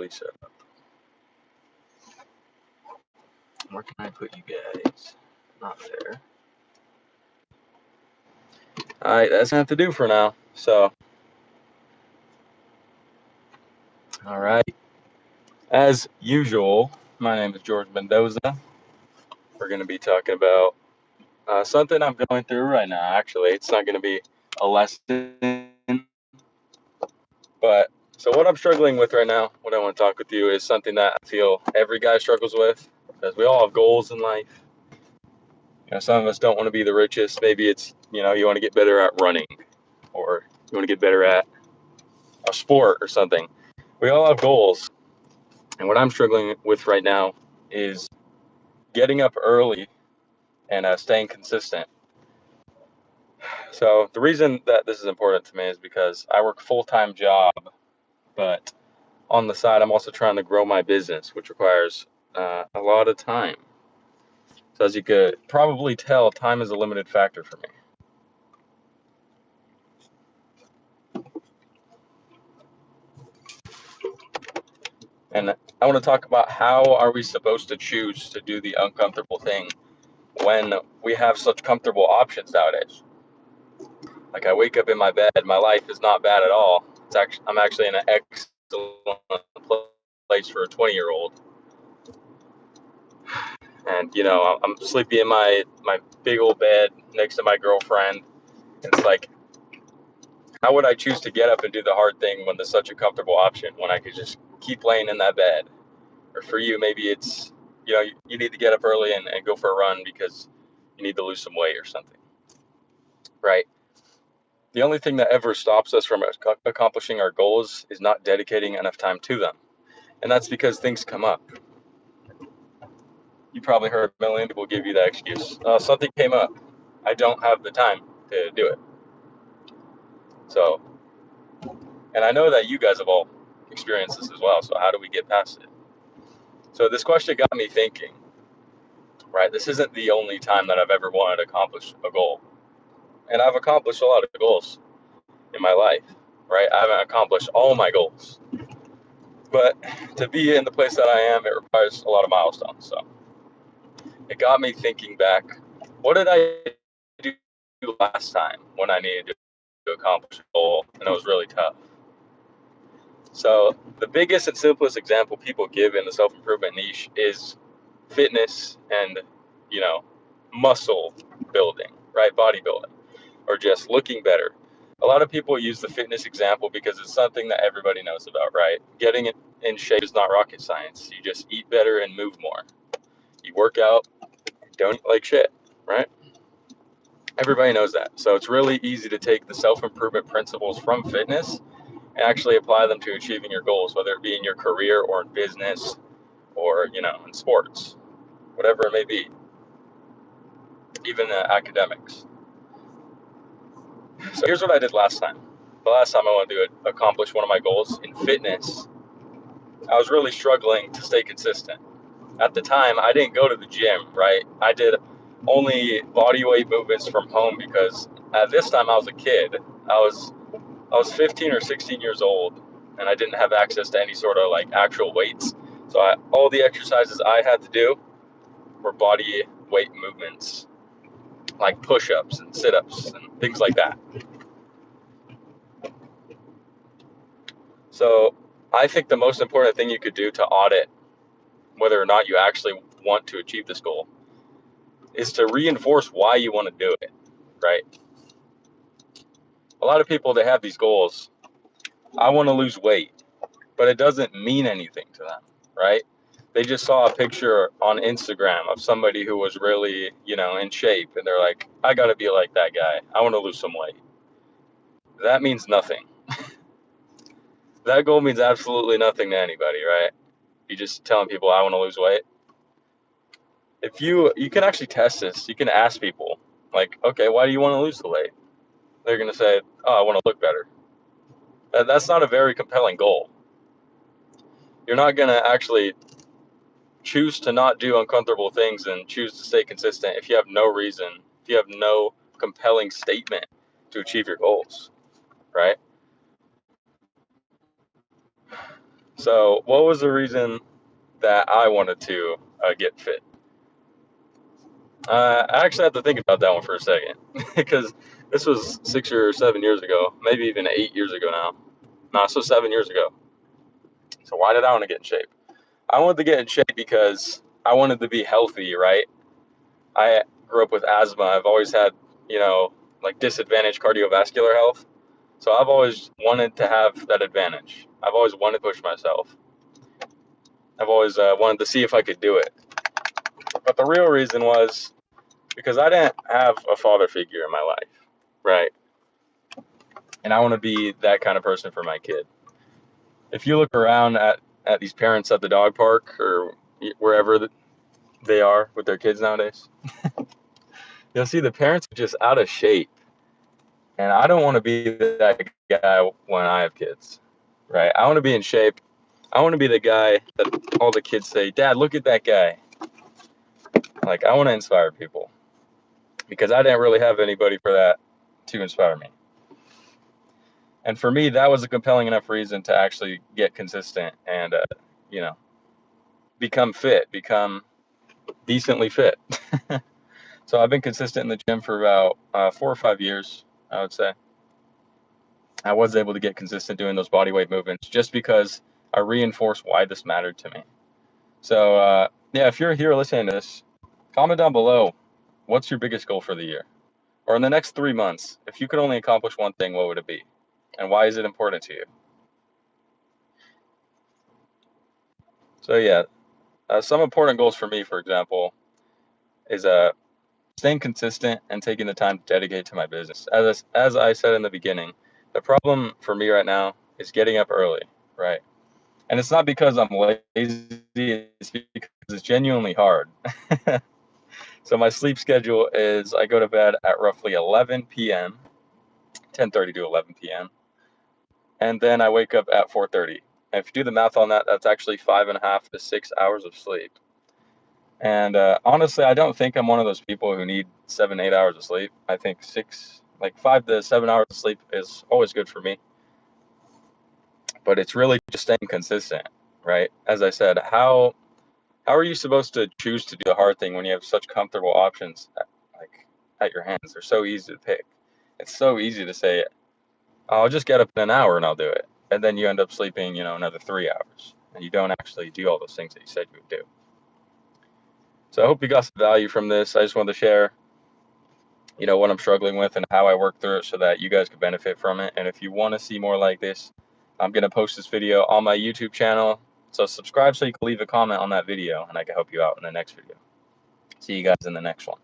properly set up. Where can I put you guys? Not there. All right, that's gonna have to do for now. So, all right. As usual, my name is Jorge Mendoza. We're gonna be talking about something I'm going through right now. Actually, it's not gonna be a lesson, but so what I'm struggling with right now, what I want to talk with you is something that I feel every guy struggles with, because we all have goals in life. Some of us don't want to be the richest. Maybe it's, you want to get better at running, or you want to get better at a sport or something. We all have goals. And what I'm struggling with right now is getting up early and staying consistent. So the reason that this is important to me is because I work a full-time job, but on the side, I'm also trying to grow my business, which requires a lot of time. So as you could probably tell, time is a limited factor for me. And I want to talk about how are we supposed to choose to do the uncomfortable thing when we have such comfortable options nowadays. Like, I wake up in my bed, my life is not bad at all. I'm actually in an excellent place for a 20-year-old. And I'm sleepy in my big old bed next to my girlfriend. It's like, how would I choose to get up and do the hard thing when there's such a comfortable option, when I could just keep laying in that bed? Or for you, maybe it's, you need to get up early and go for a run because you need to lose some weight or something, right? The only thing that ever stops us from accomplishing our goals is not dedicating enough time to them. And that's because things come up. You probably heard a million people give you that excuse. Something came up. I don't have the time to do it. So, and I know that you guys have all experienced this as well. So how do we get past it? So this question got me thinking, right? This isn't the only time that I've ever wanted to accomplish a goal. And I've accomplished a lot of goals in my life, right? I haven't accomplished all my goals. But to be in the place that I am, it requires a lot of milestones. So it got me thinking back, what did I do last time when I needed to accomplish a goal and it was really tough? So the biggest and simplest example people give in the self-improvement niche is fitness and, muscle building, right? Bodybuilding, or just looking better. A lot of people use the fitness example because it's something that everybody knows about, right? Getting in shape is not rocket science. You just eat better and move more. You work out, don't eat like shit, right? Everybody knows that. So it's really easy to take the self-improvement principles from fitness and actually apply them to achieving your goals, whether it be in your career or in business or, in sports, whatever it may be, even academics. So here's what I did last time. The last time I wanted to accomplish one of my goals in fitness, I was really struggling to stay consistent. At the time, I didn't go to the gym, right? I did only body weight movements from home because at this time I was a kid. I was 15 or 16 years old, and I didn't have access to any sort of like actual weights. So all the exercises I had to do were body weight movements, like push-ups and sit-ups and things like that. So I think the most important thing you could do to audit whether or not you actually want to achieve this goal is to reinforce why you want to do it, right? A lot of people, they have these goals. I want to lose weight, but it doesn't mean anything to them, right? They just saw a picture on Instagram of somebody who was really, in shape, and they're like, I got to be like that guy. I want to lose some weight. That means nothing. That goal means absolutely nothing to anybody, right? You just telling people I want to lose weight. If you can actually test this, you can ask people like, okay, why do you want to lose the weight? They're going to say, oh, I want to look better. That's not a very compelling goal. You're not going to actually choose to not do uncomfortable things and choose to stay consistent if you have no reason, if you have no compelling statement to achieve your goals, right? So what was the reason that I wanted to get fit? I actually had to think about that one for a second because this was 6 or 7 years ago, maybe even 8 years ago now. No, so 7 years ago. So why did I want to get in shape? I wanted to get in shape because I wanted to be healthy, right? I grew up with asthma. I've always had, you know, like disadvantaged cardiovascular health. So I've always wanted to have that advantage. I've always wanted to push myself. I've always wanted to see if I could do it. But the real reason was because I didn't have a father figure in my life, right? And I want to be that kind of person for my kid. If you look around at these parents at the dog park or wherever they are with their kids nowadays, you'll see the parents are just out of shape. And I don't want to be that guy when I have kids, right? I want to be in shape. I want to be the guy that all the kids say, Dad, look at that guy. Like, I want to inspire people because I didn't really have anybody for that to inspire me. And for me, that was a compelling enough reason to actually get consistent and, you know, become fit, become decently fit. So I've been consistent in the gym for about 4 or 5 years, I would say. I was able to get consistent doing those body weight movements just because I reinforced why this mattered to me. So, yeah, if you're here listening to this, comment down below, what's your biggest goal for the year? Or in the next 3 months, if you could only accomplish one thing, what would it be? And why is it important to you? So, yeah, some important goals for me, for example, is staying consistent and taking the time to dedicate to my business. As I said in the beginning, the problem for me right now is getting up early, right? And it's not because I'm lazy, it's because it's genuinely hard. So my sleep schedule is I go to bed at roughly 11 p.m., 10:30 to 11 p.m., and then I wake up at 4:30. And if you do the math on that, that's actually 5.5 to 6 hours of sleep. And honestly, I don't think I'm one of those people who need 7, 8 hours of sleep. I think 5 to 7 hours of sleep is always good for me. But it's really just staying consistent, right? As I said, how are you supposed to choose to do the hard thing when you have such comfortable options like at your hands? They're so easy to pick. It's so easy to say, I'll just get up in an hour and I'll do it. And then you end up sleeping, another 3 hours. And you don't actually do all those things that you said you would do. So I hope you got some value from this. I just wanted to share, what I'm struggling with and how I work through it so that you guys could benefit from it. And if you want to see more like this, I'm going to post this video on my YouTube channel. So subscribe so you can leave a comment on that video and I can help you out in the next video. See you guys in the next one.